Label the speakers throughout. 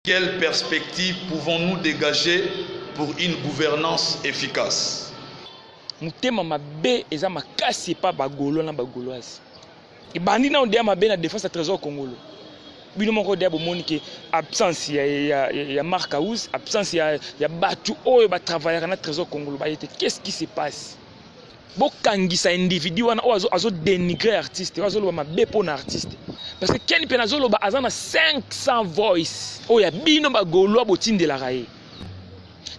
Speaker 1: Quelles perspectives pouvons-nous dégager pour une gouvernance efficace?
Speaker 2: Mutema mabe eza makasi pa bagolo na bagoloise. Ibandi na ondea mabe na défense à trésor congolo. Bino moko dia bomoni ke absence ya Marc Aouz, absence ya batu oyo ba travailler na trésor congolo ba yete. Qu'est-ce qui se passe? Bokangisa individu wana oyo azo dénigrer artiste, azo loba mabe pour na artiste. Parce que Ken Penazolo ba azana 500 voice oyo ya bino bagolo botindela raye.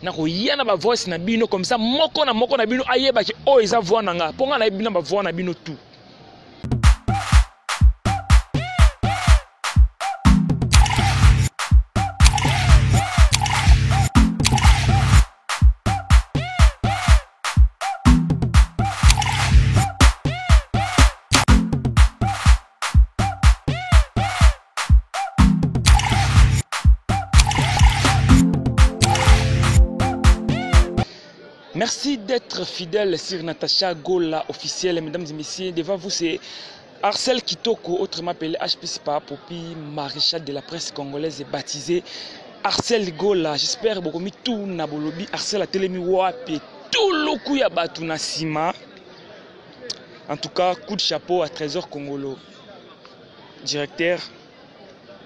Speaker 2: Na koyana ba voice na bino comme ça moko na bino ayeba ki oyo eza voix na nga. Ponga na bino ba voix na bino tout. Merci d'être fidèle sur Natacha Gola officielle, mesdames et messieurs. Devant vous, c'est Arcel Kitoko, autrement appelé HPSPA, Popi, maréchal de la presse congolaise et baptisé Arcel Gola. J'espère que vous tout nabolobi Arcel a télémi wapi tout le coup ya batu na sima. En tout cas, coup de chapeau à Trésor Congolo, directeur.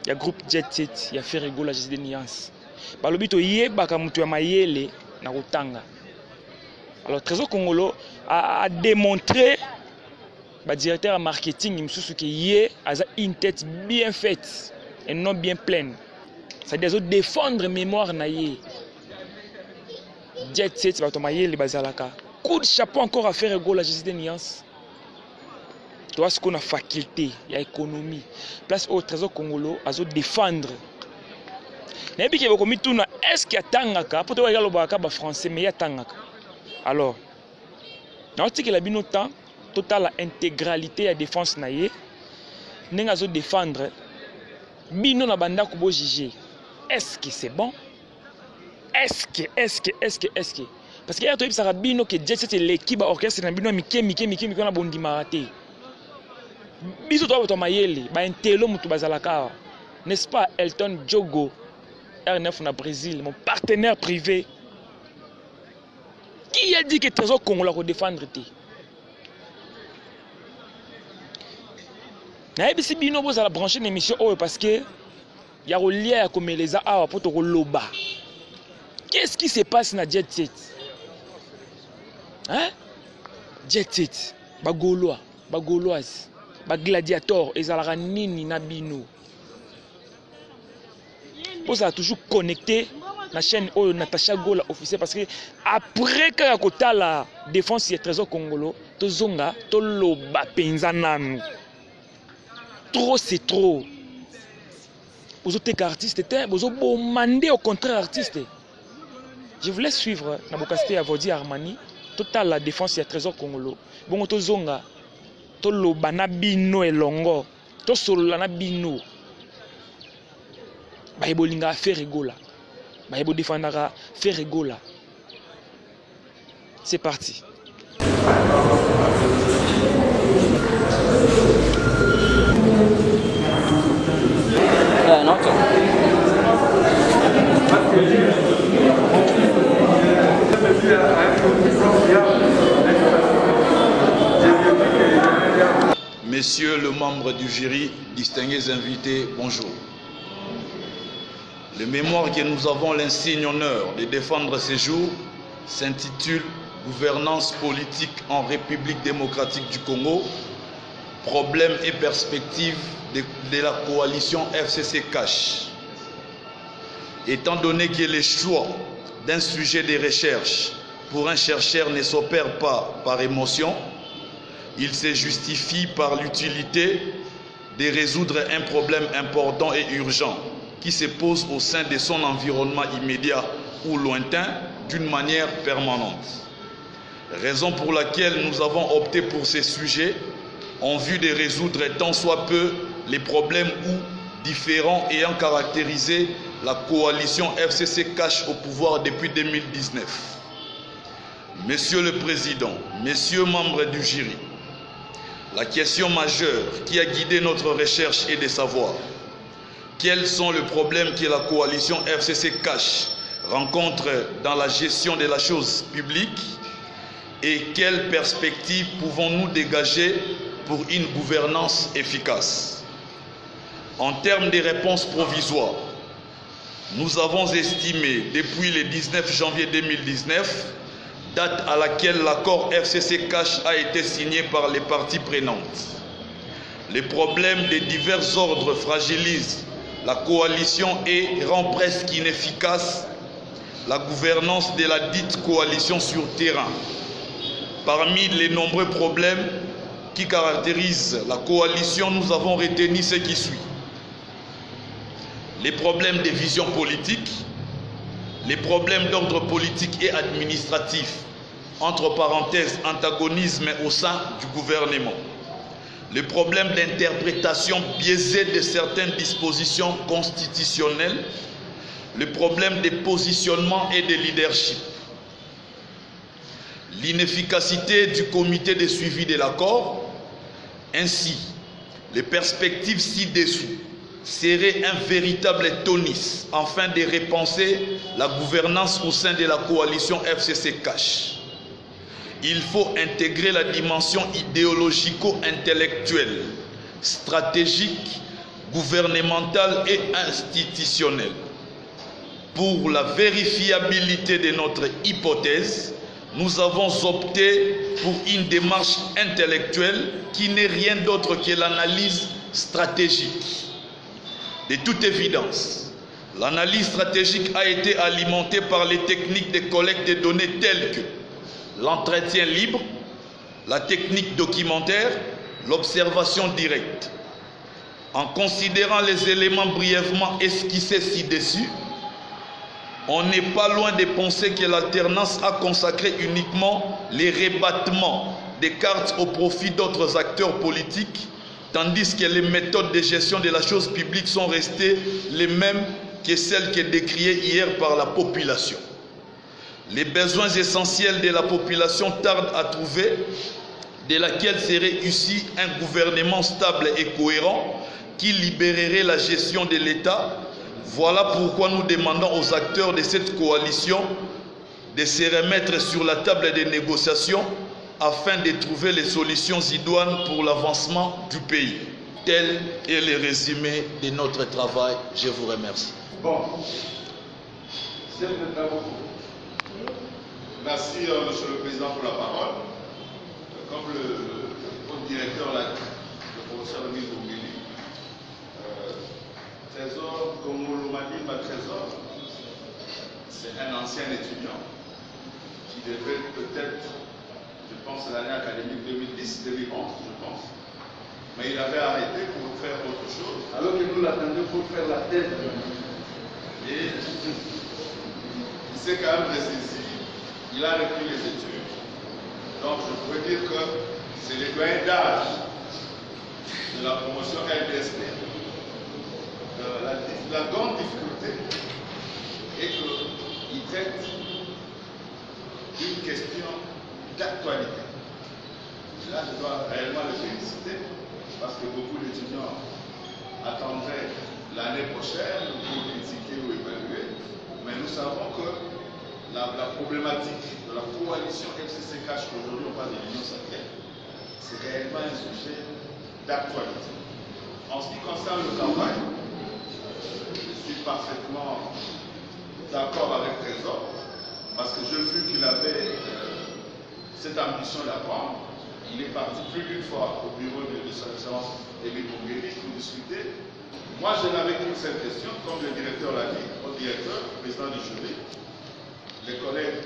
Speaker 2: Il y a groupe Jet Set, il y a Ferre Gola, j'ai des nuances. Balobi to yeba kamutu ya mayele na rotanga. Alors, Trésor Congolo a démontré, le directeur en marketing, qu'il a une tête bien faite et non bien pleine. C'est-à-dire qu'il défendre la mémoire. Jet Set, coup de chapeau encore à faire la justice des nuances. Tu vois ce qu'on a faculté, il y a économie. Place au Trésor Congolo à défendre. Est-ce qu'il y a Tangaka? Peut-être qu'il y a français, mais il y a Tangaka. Alors, on dit que la bino temps totale intégralité à défense naie n'enga zo défendre bino na banda ko bo juger. Est-ce que c'est bon? Est-ce que parce que y a tout ça bino que Jet Set l'équipe orchestre na bino mike na bondima raté. Biso to mayele ba intelo mutu bazalaka. N'est-ce pas Elton Diogo R9 na Brésil, mon partenaire privé? Qui a dit que Trésor Congolo va défendre? Si bino vous allez brancher une émission parce que il y a un lien comme les a pour te loba. Qu'est-ce qui se passe dans Jet Set? Hein? Jet Set, bagolois, bagoloise, gladiator, ezalaka nini na bino. Vous allez toujours connecté la chaîne Oyo Natacha Gola officielle parce que après que la défense du Trésor Congolo, to zonga, to loba penzananu. Trop c'est trop. Vous êtes artiste, vous êtes demandé au contraire artiste. Je voulais suivre Nabokasté Avodi Armani, total la défense du Trésor Congolo. Bon to zonga, to loba na bino elongo, to solo na bino. Ba ebolinga faire Gola. Baïbo défendra Ferre Gola. C'est parti.
Speaker 1: Messieurs le membre du jury, distingués invités, bonjour. Le mémoire que nous avons l'insigne honneur de défendre ces jours s'intitule « Gouvernance politique en République démocratique du Congo, problèmes et perspectives de la coalition FCC Cash ». Étant donné que le choix d'un sujet de recherche pour un chercheur ne s'opère pas par émotion, il se justifie par l'utilité de résoudre un problème important et urgent qui se pose au sein de son environnement immédiat ou lointain d'une manière permanente. Raison pour laquelle nous avons opté pour ces sujets en vue de résoudre tant soit peu les problèmes ou différents ayant caractérisé la coalition FCC Cash au pouvoir depuis 2019. Monsieur le Président, messieurs membres du jury, la question majeure qui a guidé notre recherche est de savoir Quels sont les problèmes que la coalition FCC cache rencontre dans la gestion de la chose publique et quelles perspectives pouvons-nous dégager pour une gouvernance efficace? En termes de réponses provisoires, nous avons estimé depuis le 19 janvier 2019, date à laquelle l'accord FCC cache a été signé par les parties prenantes. Les problèmes de divers ordres fragilisent la coalition et rend presque inefficace la gouvernance de la dite coalition sur terrain. Parmi les nombreux problèmes qui caractérisent la coalition, nous avons retenu ce qui suit. Les problèmes de vision politique, les problèmes d'ordre politique et administratif, entre parenthèses, antagonisme au sein du gouvernement. Les problèmes d'interprétation biaisée de certaines dispositions constitutionnelles, les problèmes de positionnement et de leadership, l'inefficacité du comité de suivi de l'accord, ainsi les perspectives ci-dessous seraient un véritable tonus afin de repenser la gouvernance au sein de la coalition FCC cache. Il faut intégrer la dimension idéologico-intellectuelle, stratégique, gouvernementale et institutionnelle. Pour la vérifiabilité de notre hypothèse, nous avons opté pour une démarche intellectuelle qui n'est rien d'autre que l'analyse stratégique. De toute évidence, l'analyse stratégique a été alimentée par les techniques de collecte de données telles que l'entretien libre, la technique documentaire, l'observation directe. En considérant les éléments brièvement esquissés ci-dessus, on n'est pas loin de penser que l'alternance a consacré uniquement les rebattements des cartes au profit d'autres acteurs politiques, tandis que les méthodes de gestion de la chose publique sont restées les mêmes que celles que décriées hier par la population. Les besoins essentiels de la population tardent à trouver, de laquelle serait issu un gouvernement stable et cohérent qui libérerait la gestion de l'État. Voilà pourquoi nous demandons aux acteurs de cette coalition de se remettre sur la table des négociations afin de trouver les solutions idoines pour l'avancement du pays. Tel est le résumé de notre travail. Je vous remercie.
Speaker 3: Bon. Merci, Monsieur le Président, pour la parole. Comme le directeur l'a dit, le professeur Louis Bougeli, Trésor Kongolomani Trésor, c'est un ancien étudiant qui devait peut-être, je pense, l'année académique 2010-2011, je pense. Mais il avait arrêté pour faire autre chose. Alors que nous l'attendions pour faire la tête. Et il s'est quand même ressaisi. Il a repris les études. Donc je pourrais dire que c'est le doyen d'âge de la promotion LDSP. La grande difficulté est qu'il traite d'une question d'actualité. Là, je dois réellement le féliciter parce que beaucoup d'étudiants attendraient l'année prochaine pour critiquer ou évaluer. Mais nous savons que la problématique de la coalition FCC cache qu'aujourd'hui on parle de l'Union sacrée, c'est réellement un sujet d'actualité. En ce qui concerne le travail, je suis parfaitement d'accord avec Trésor, parce que je vu qu'il avait cette ambition d'apprendre. Il est parti plus d'une fois au bureau de son excellence Émile Bougeli pour discuter. Moi, je n'avais qu'une seule question, comme le directeur l'a dit, au directeur, au président du jury. Les collègues,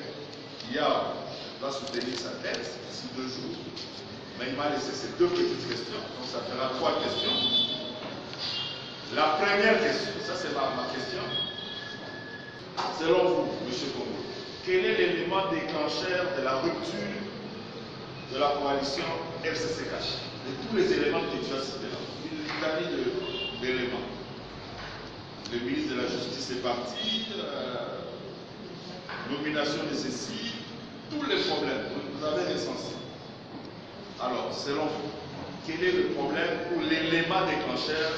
Speaker 3: hier, doit soutenir sa thèse d'ici 2 jours. Mais il m'a laissé ces 2 petites questions, donc ça fera 3 questions. La première question, ça c'est ma question. Selon vous, M. Congo, quel est l'élément déclencheur de la rupture de la coalition FCC cache? De tous les éléments que tu as cités là, une litanie d'éléments. Le ministre de la Justice est parti, nomination de ceci, tous les problèmes, vous avez recensé. Alors, selon vous, quel est le problème ou l'élément déclencheur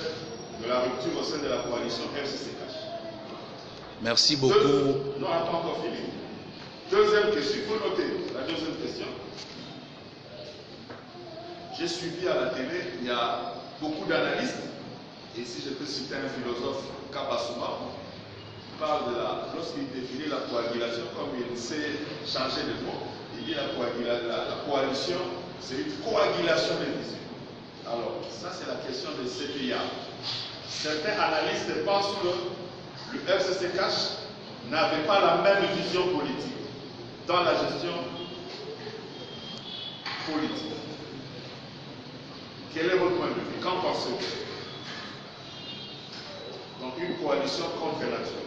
Speaker 3: de la rupture au sein de la coalition FCC Cash.
Speaker 1: Merci beaucoup.
Speaker 3: Non, on n'a pas encore fini. Deuxième question, il faut noter la deuxième question. J'ai suivi à la télé, il y a beaucoup d'analystes, et si je peux citer un philosophe, Kabasouma, qui parle de lorsqu'il définit la coagulation, comme il sait changer de mot, il dit la coalition, c'est une coagulation des visions. Alors, ça c'est la question de CPIA. Certains analystes pensent que le FCC Cash n'avait pas la même vision politique dans la gestion politique. Quel est votre point de vue? Qu'en pensez-vous? Donc une coalition contre nature.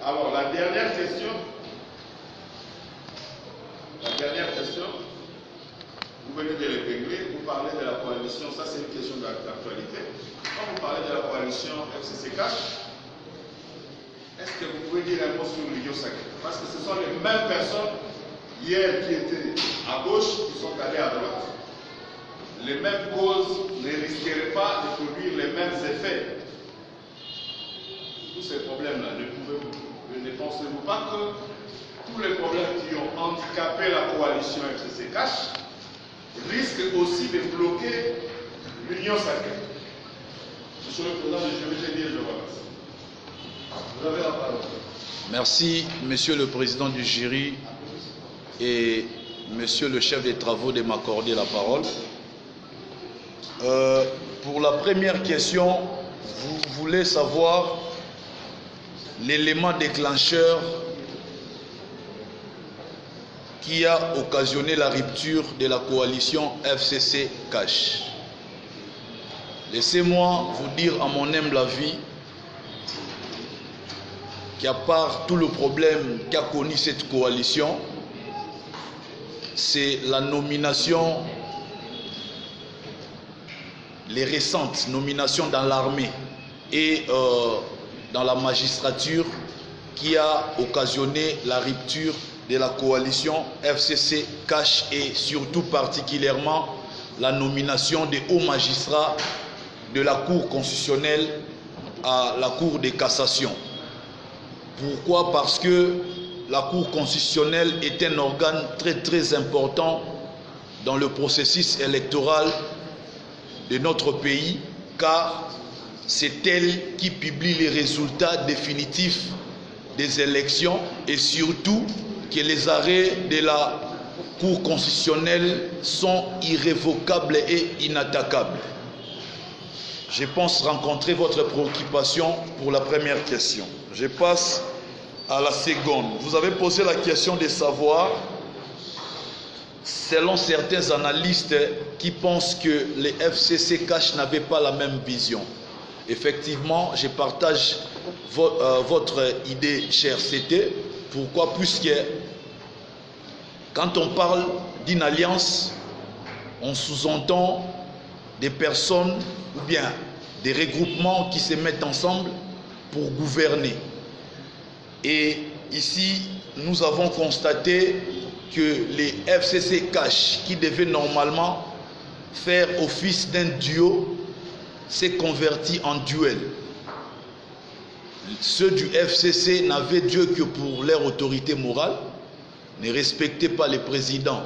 Speaker 3: Alors la dernière question, vous venez de l'épingler, vous parlez de la coalition, ça c'est une question d'actualité. Quand vous parlez de la coalition FCC Cash, est-ce que vous pouvez dire un mot sur l'Union sacrée? Parce que ce sont les mêmes personnes hier qui étaient à gauche, qui sont allés à droite. Les mêmes causes ne risqueraient pas de produire les mêmes effets. Tous ces problèmes-là, ne pensez-vous pas que tous les problèmes qui ont handicapé la coalition FCC Cash risquent aussi de bloquer l'Union sacrée? Monsieur le Président, je vais dire, je vous remercie. Vous avez la parole.
Speaker 1: Merci, Monsieur le Président du jury et Monsieur le chef des travaux de m'accorder la parole. Pour la première question, vous voulez savoir l'élément déclencheur qui a occasionné la rupture de la coalition FCC Cash. Laissez-moi vous dire à mon humble avis qu'à part tout le problème qu'a connu cette coalition, c'est la nomination, les récentes nominations dans l'armée et dans la magistrature qui a occasionné la rupture de la coalition FCC Cash et surtout particulièrement la nomination des hauts magistrats de la Cour constitutionnelle à la Cour de cassation. Pourquoi? Parce que la Cour constitutionnelle est un organe très important dans le processus électoral de notre pays, car c'est elle qui publie les résultats définitifs des élections et surtout que les arrêts de la Cour constitutionnelle sont irrévocables et inattaquables. Je pense rencontrer votre préoccupation pour la première question. Je passe à la seconde. Vous avez posé la question de savoir, selon certains analystes qui pensent que les FCC Cash n'avaient pas la même vision. Effectivement, je partage votre idée, cher CT. Pourquoi? Puisque quand on parle d'une alliance, on sous-entend des personnes ou bien des regroupements qui se mettent ensemble pour gouverner. Et ici, nous avons constaté que les FCC Cash, qui devaient normalement faire office d'un duo, s'est converti en duel. Ceux du FCC n'avaient Dieu que pour leur autorité morale, ne respectaient pas les présidents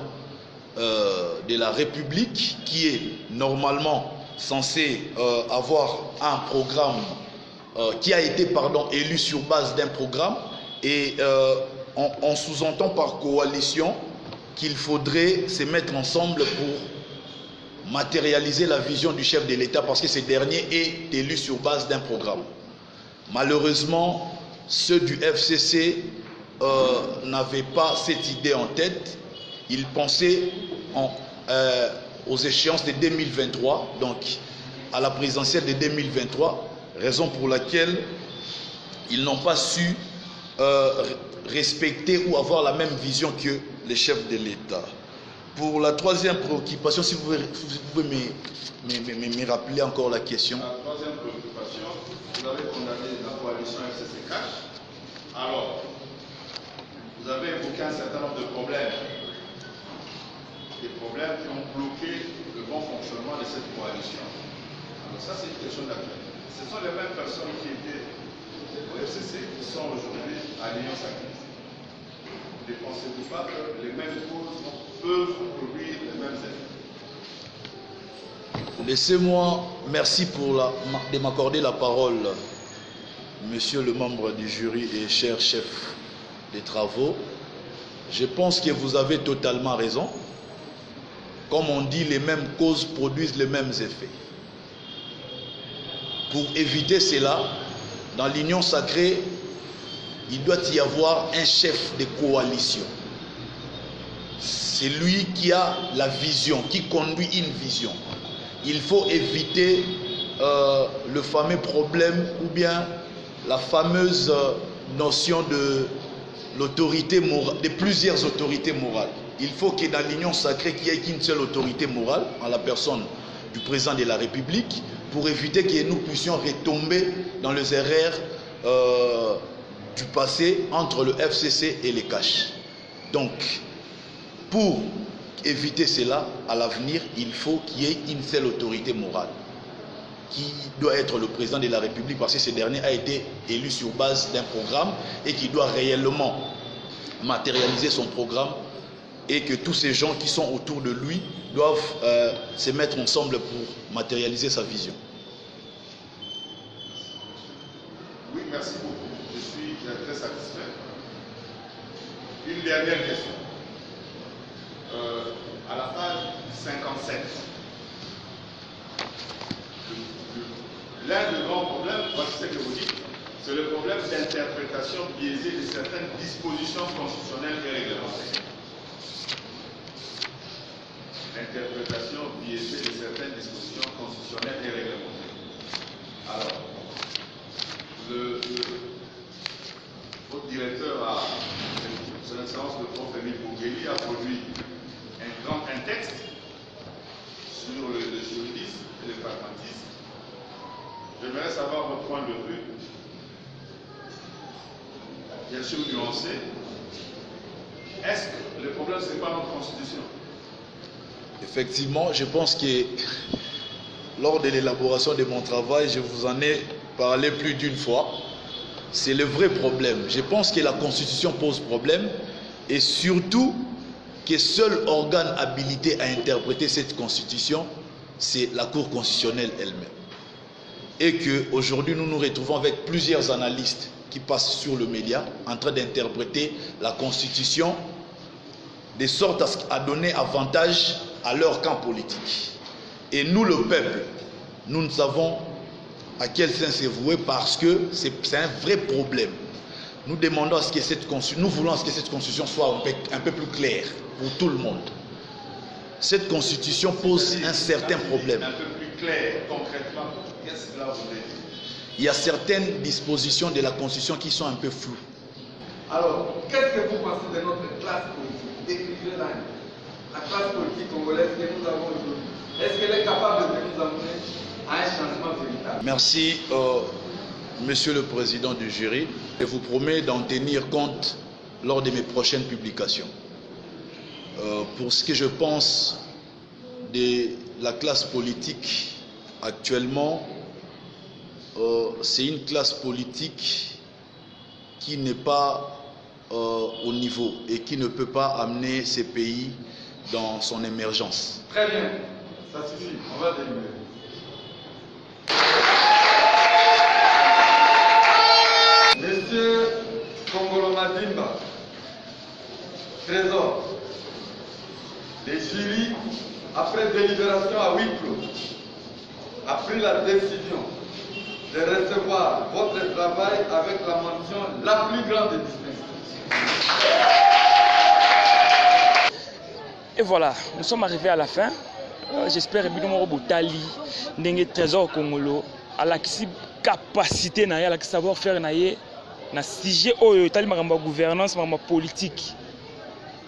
Speaker 1: de la République, qui est normalement censé avoir un programme, qui a été élu sur base d'un programme, et on sous-entend par coalition qu'il faudrait se mettre ensemble pour matérialiser la vision du chef de l'État, parce que ce dernier est élu sur base d'un programme. Malheureusement, ceux du FCC n'avaient pas cette idée en tête. Ils pensaient aux échéances de 2023, donc à la présidentielle de 2023, raison pour laquelle ils n'ont pas su respecter ou avoir la même vision que les chefs de l'État. Pour la troisième préoccupation, si vous pouvez me rappeler encore la question.
Speaker 3: La troisième préoccupation, vous avez condamné la coalition FCC Cash. Alors, vous avez évoqué un certain nombre de problèmes des problèmes qui ont bloqué le bon fonctionnement de cette coalition. Alors ça, c'est une question d'actualité. Ce sont les mêmes personnes qui étaient au FCC qui sont aujourd'hui à l'Alliance Active. Ne pensez-vous pas que les mêmes causes peuvent produire les mêmes effets?
Speaker 1: Laissez-moi, merci de m'accorder la parole, monsieur le membre du jury et cher chef des travaux. Je pense que vous avez totalement raison. Comme on dit, les mêmes causes produisent les mêmes effets. Pour éviter cela, dans l'union sacrée, il doit y avoir un chef de coalition. C'est lui qui a la vision, qui conduit une vision. Il faut éviter le fameux problème ou bien la fameuse notion de l'autorité morale, de plusieurs autorités morales. Il faut que dans l'union sacrée, qu'il n'y ait qu'une seule autorité morale, en la personne du président de la République, pour éviter que nous puissions retomber dans les erreurs du passé entre le FCC et les CACH. Donc, pour éviter cela, à l'avenir, il faut qu'il y ait une seule autorité morale, qui doit être le président de la République, parce que ce dernier a été élu sur base d'un programme et qui doit réellement matérialiser son programme, et que tous ces gens qui sont autour de lui doivent se mettre ensemble pour matérialiser sa vision.
Speaker 3: Oui, merci beaucoup. Je suis très satisfait. Une dernière question. À la page 57, l'un des grands problèmes, c'est ce que vous dites, c'est le problème d'interprétation biaisée de certaines dispositions constitutionnelles et réglementaires. L'interprétation biaisée de certaines dispositions constitutionnelles et réglementaires. Alors, votre directeur, son excellence le prof Émile Bougeli, a produit un texte sur le juridisme et le pragmatisme. J'aimerais savoir votre point de vue, bien sûr nuancé. Est-ce que le problème, ce n'est pas notre constitution?
Speaker 1: Effectivement, je pense que lors de l'élaboration de mon travail, je vous en ai parlé plus d'une fois. C'est le vrai problème. Je pense que la Constitution pose problème, et surtout que seul organe habilité à interpréter cette Constitution, c'est la Cour constitutionnelle elle-même. Et qu'aujourd'hui, nous nous retrouvons avec plusieurs analystes qui passent sur le média en train d'interpréter la Constitution de sorte à donner avantage à leur camp politique. Et nous, le peuple, nous savons à quel sens c'est voué, parce que c'est un vrai problème. Nous demandons à ce que nous voulons à ce que cette Constitution soit un peu plus claire pour tout le monde. Cette Constitution pose un certain problème.
Speaker 3: Un peu plus clair, concrètement, qu'est-ce que là vous voulez dire?
Speaker 1: Il y a certaines dispositions de la Constitution qui sont un peu floues.
Speaker 4: Alors, qu'est-ce que vous pensez de notre classe politique? Décrivez-la. La classe politique congolaise que nous avons aujourd'hui, est-ce qu'elle est capable de nous amener à un changement véritable?
Speaker 1: Merci, monsieur le président du jury. Je vous promets d'en tenir compte lors de mes prochaines publications. Pour ce que je pense de la classe politique actuellement, c'est une classe politique qui n'est pas au niveau et qui ne peut pas amener ces pays dans son émergence.
Speaker 4: Très bien, ça suffit, on va délibérer. Monsieur Kongolo Madimba, Trésor, le jury, après délibération à huis clos, a pris la décision de recevoir votre travail avec la mention la plus grande distinction.
Speaker 2: Et voilà, nous sommes arrivés à la fin. J'espère que Bidou Botali, Ndenge Trésor Congolo, à la capacité, à la savoir-faire, na sujet de la gouvernance, ma politique.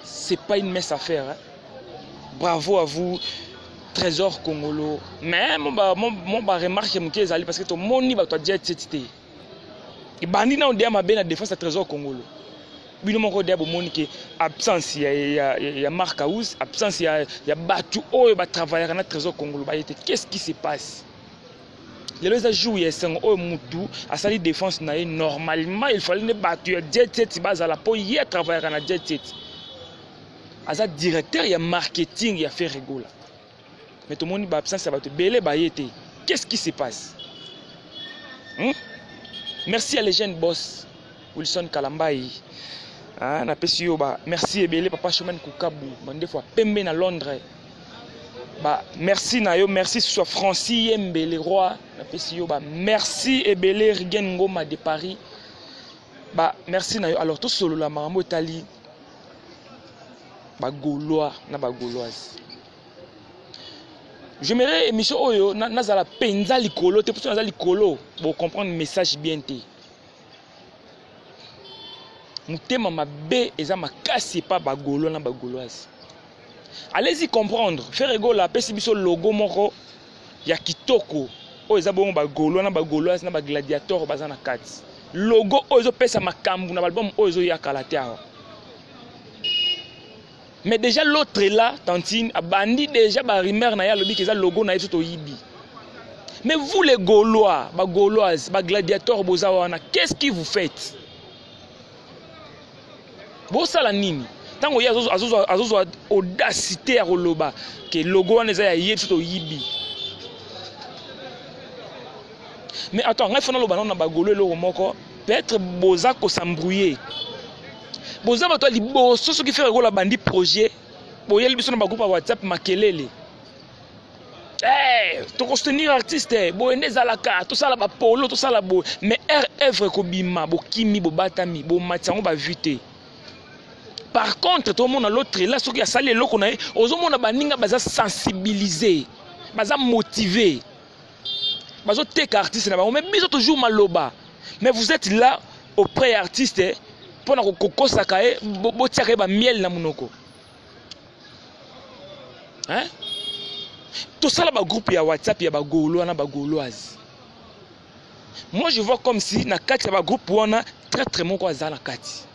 Speaker 2: C'est pas une mince affaire. Hein. Bravo à vous, Trésor Congolo. Mais mon remarque parce que tout le monde va te dire que tu es. Et bandit na on dit ma bien la défense à Trésor Congolo. bino moko dia bomoni ke absence ya Marc House, absence ya batu oyo ba travailler na trésor congolais ba yete. Qu'est-ce qui se passe? Les jours ya sengo oyo mutu asali défense na ye normalement il fallait ne batu ya jet set bazala po ye travailler na jet set. Aza directeur ya marketing ya Ferregola. Mais tout le monde ba absence ba te belé ba yete. Qu'est-ce qui se passe? Merci à les jeunes boss Wilson Kalambai. Ah, na pesi yo ba merci ebele papa Chemin Kukabu. Bande fois pembe na Londres. Ba merci na yo, merci soit Francis Mbele roi na pesi yo ba merci ebele Rigen Ngoma de Paris. Ba merci na yo. Alors tout solo la maman Itali ba Gaulois na ba Gauloise. J'aimerais émission oyo nazala penza likolo te pour nazala likolo pour comprendre le message bien te. Mutema mabe eza makasi pas ba Gaulois na ba Gauloise. Allez-y comprendre. Ferregola pesi biso logo moko ya kitoko. O eza bongo ba Gaulois na ba Gauloise na ba gladiateur baza na kati. Logo oyo pesa makambu na album oyo ya kalatea. Mais déjà l'autre là, Tantine, a bandi déjà ba rumeur na ya lobi que ça logo na yeto yibi. Mais vous les Gaulois, ba Gauloises, ba gladiateurs bozawana, qu'est-ce que vous faites? Bo sala nini? Tango ya azozo audacité à roloba que logo na za ya yeto yibi. Mais attends, on a fait no loba na ba Gaulois lo moko, peut-être boza ko s'embrouiller. Boza bato liboso soki fait la bandi projet boya libiso na ba groupe WhatsApp makelele to soutenir artiste boende zalaka to sala ba polo to sala bo mais œuvre ko bima bo kimi bo batami bo matango ba vite. Par contre tout le monde l'autre là soki ya sali eloko na ozo mona baninga baza sensibiliser baza motiver bazo teka artiste na ba mais biso toujours maloba mais vous êtes là auprès artiste pour na kokosaka e botiaka ba miel na munoko. Hein? Tout ça là ba groupe ya WhatsApp ya ba Gaulois na ba Gauloise. Moi je vois comme si na kati ya ba groupe wana très moko aza na kati.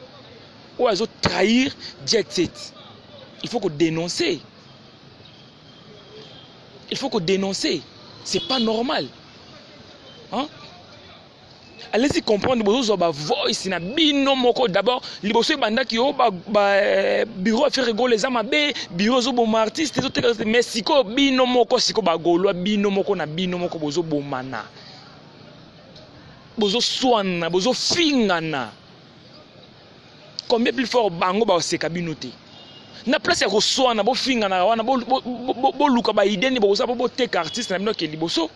Speaker 2: Ou azo trahir jet set. Il faut qu'on dénoncer. Il faut qu'on dénoncer. C'est pas normal. Hein? Allez-y comprendre bozo ba voice na bino moko d'abord liboso bandaki o ba bureau Ferregola les amabe bureau zo bon artiste mais siko bino moko siko ba Gaulois bino moko na bino moko bozo bomana bozo swana bozo fingana combien plus fort bango ba seka binoté na place ya ko swana bo fingana wana bo luka ba ideni bozo bo teka artiste na bino ke liboso.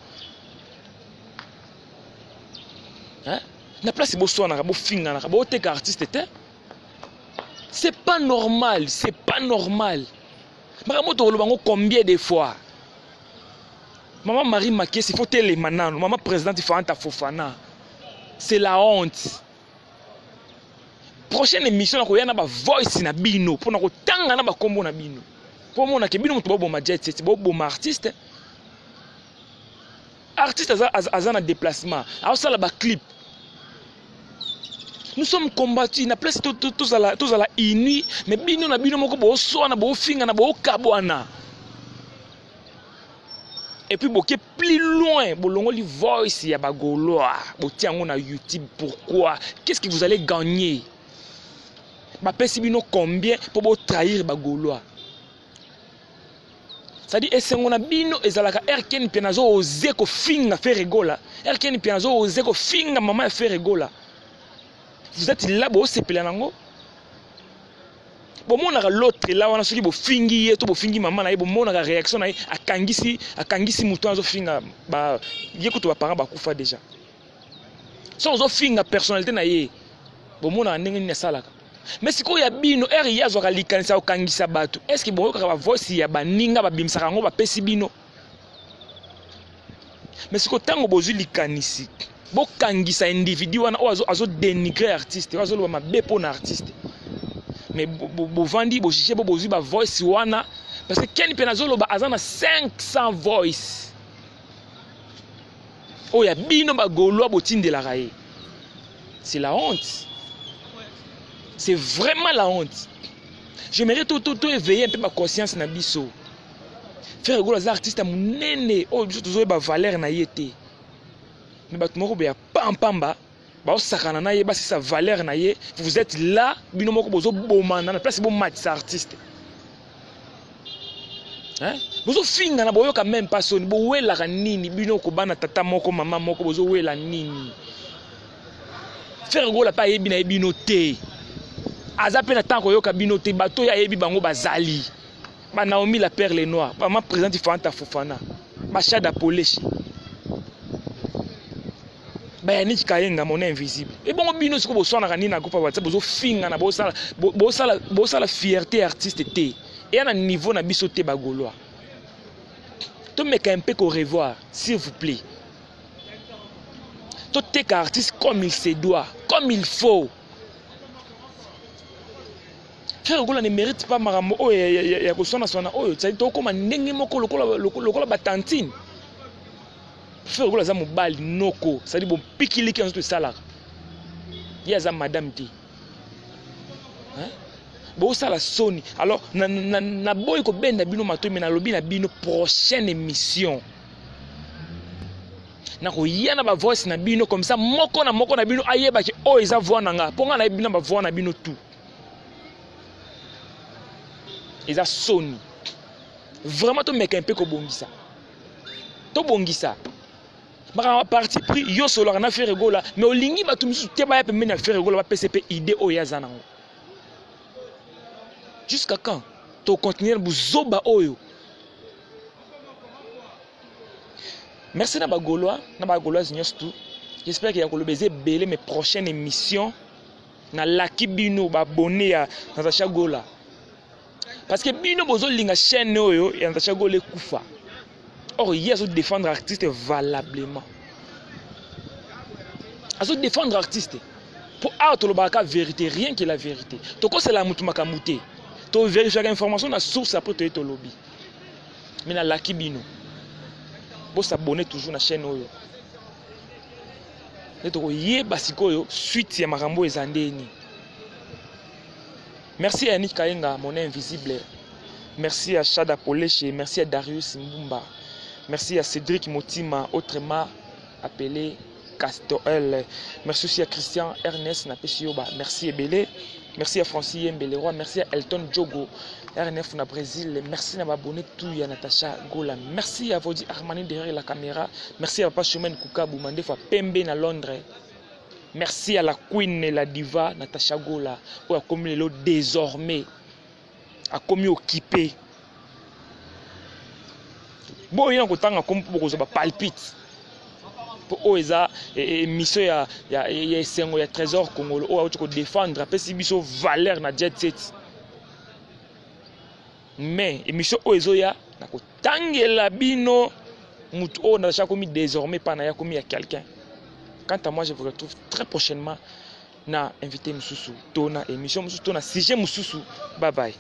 Speaker 2: Hein? Na place boso na bo finga na bo teka artiste te. C'est pas normal, c'est pas normal. Maramoto lobango combien de fois? Maman Marie Makes il faut télé manano, maman présidente Fanta Fofana. C'est la honte. Prochaine émission na ko ya na ba voice na bino pour na ko tanga na ba kombo na bino. Pour mona ke bino muto bo ma jet set bo artiste. Artiste azana déplacement. Alors ça la ba clip. Nous sommes combattus na place tous à la ini mais bino na bino moko bo so na bo finga na bo kabwana. Et puis boké plus loin bolongo li voice ya ba Gaulois bo tiango na YouTube. Pourquoi? Qu'est-ce que vous allez gagner? Ba pesi bino combien pour bo trahir ba Gaulois? C'est-à-dire esengo na bino ezalaka erken penazo oser ko finga Ferregola. Erken penazo oser ko finga maman Ferregola. Vous êtes là bo sepela nango. Bo mona l'autre là wana soki bo fingi yeto bo fingi maman na ye bo mona ka réaction na ye akangisi muto azo finga ba yekuto ba parents ba kufa déjà. So ozo finga personnalité na ye. Bo mona ndenge ni salaka. Mais si ko ya bino ya zo ka likanisa okangisa bato. Est-ce que bo ka ba voice ya baninga ba bimsaka ngo ba pesi bino? Mais si ko tango bozu likanisi bo kangisa individu wana azo dénigrer artiste azo lo ma bepo na artiste mais bo vandi bo chiche bo bozu ba voice wana parce que ken penazo lo ba azana 500 voice oh ya bino ba Gaulois bo tindela raé. C'est la honte. C'est vraiment la honte. J'aimerais tout éveiller un peu ma conscience na biso. Faire rigoler les artistes à mon nene. Oh, je te ba valeur na yete. Mais bah tu m'as dit pam pamba. Bah sakana na ye, bah c'est sa valeur na ye. Vous êtes là, bino moko bozo bomana na place bon match artiste. Hein? Bozo finga na boyo quand même pas son. Bo wela ka nini bino ko bana tata moko mama moko bozo wela nini. Faire rigoler pas yebi na yebi no te. Azape na tanko yoka bino te bato ya yebi bango bazali. Ba Naomi la perle noire, ba ma présente Fanta Fofana, ba Chada Poleshi. Ba Yannick Kayenga mon invisible. Et bon bino siko bo sona kanina ko pa WhatsApp bozo finga na bo sala fierté artiste te. Et à un niveau na biso te ba golois. To meka un peu ko revoir, s'il vous plaît. To te ka artiste comme il se doit, comme il faut. Frère Gola ne mérite pas marambo oh ya kosona sona oh tsali to koma ndenge moko lokola batantine. Frère Gola za mobali noko sali bon pikiliki en tout salaka. Ya za madame ti. Hein? Bo sala soni. Alors na boy ko benda bino matomi na lobi na bino prochaine émission. Na ko yana ba voice na bino comme ça moko na bino ayeba ki oh eza voix nanga. Ponga na bino ba voix na bino tout. Ils ont sonné. Vraiment, tu mets un peu comme Bongisa. Tu Bongisa. Ma parti pris, yo solo on a fait rigola, mais au lingi ba tu me soutiens pas à faire rigola, ba PCP idée au yazana. Jusqu'à quand? Tu continuer buzoba oyo. Merci na ba Gaulois tout. J'espère qu'il y a le baiser belé mes prochaines émissions. Na Laki Bino ba abonné à Natacha Gola. Parce que bino bozo linga chaîne oyo ya Natacha Gola kufa. Or hier à défendre artiste valablement. À défendre artiste. Pour auto le baka vérité, rien que la vérité. Toko c'est la mutu makamute. To vérifier l'information na source après to lobby. Mais na Laki Bino. Bo s'abonner toujours na chaîne oyo. Et to yeba sikoyo suite ya makambo ezandeni. Merci à Yannick Kayenga, mon invisible. Merci à Chada Poleche. Merci à Darius Mbumba. Merci à Cédric Motima, autrement appelé Castorel. Merci aussi à Christian Ernest Napesioba. Merci à Belé. Merci à Francis Mbeleroy. Merci à Elton Djogo. RNF na Brésil. Merci à m'abonner tout à Natacha Gola. Merci à Vodi Armani derrière la caméra. Merci à Papa Choumen Kouka Boumande Fa Pembe na Londres. Merci à la queen et la diva Natacha Gola, qui a commis le désormais, a commis occupé. Bon, il y a un temps comme pour que palpite. Pour eux, il mission il y a trésor congolais, il défendre, après si biso valeur na jet set. Mais mission eux ya na ko tangela bino mutu o Natacha commis désormais pas na ya commis à quelqu'un. Quant à moi, je vous retrouve très prochainement na invité Moussoussou, tona émission Moussoussou, tona sujet Moussoussou. Bye bye.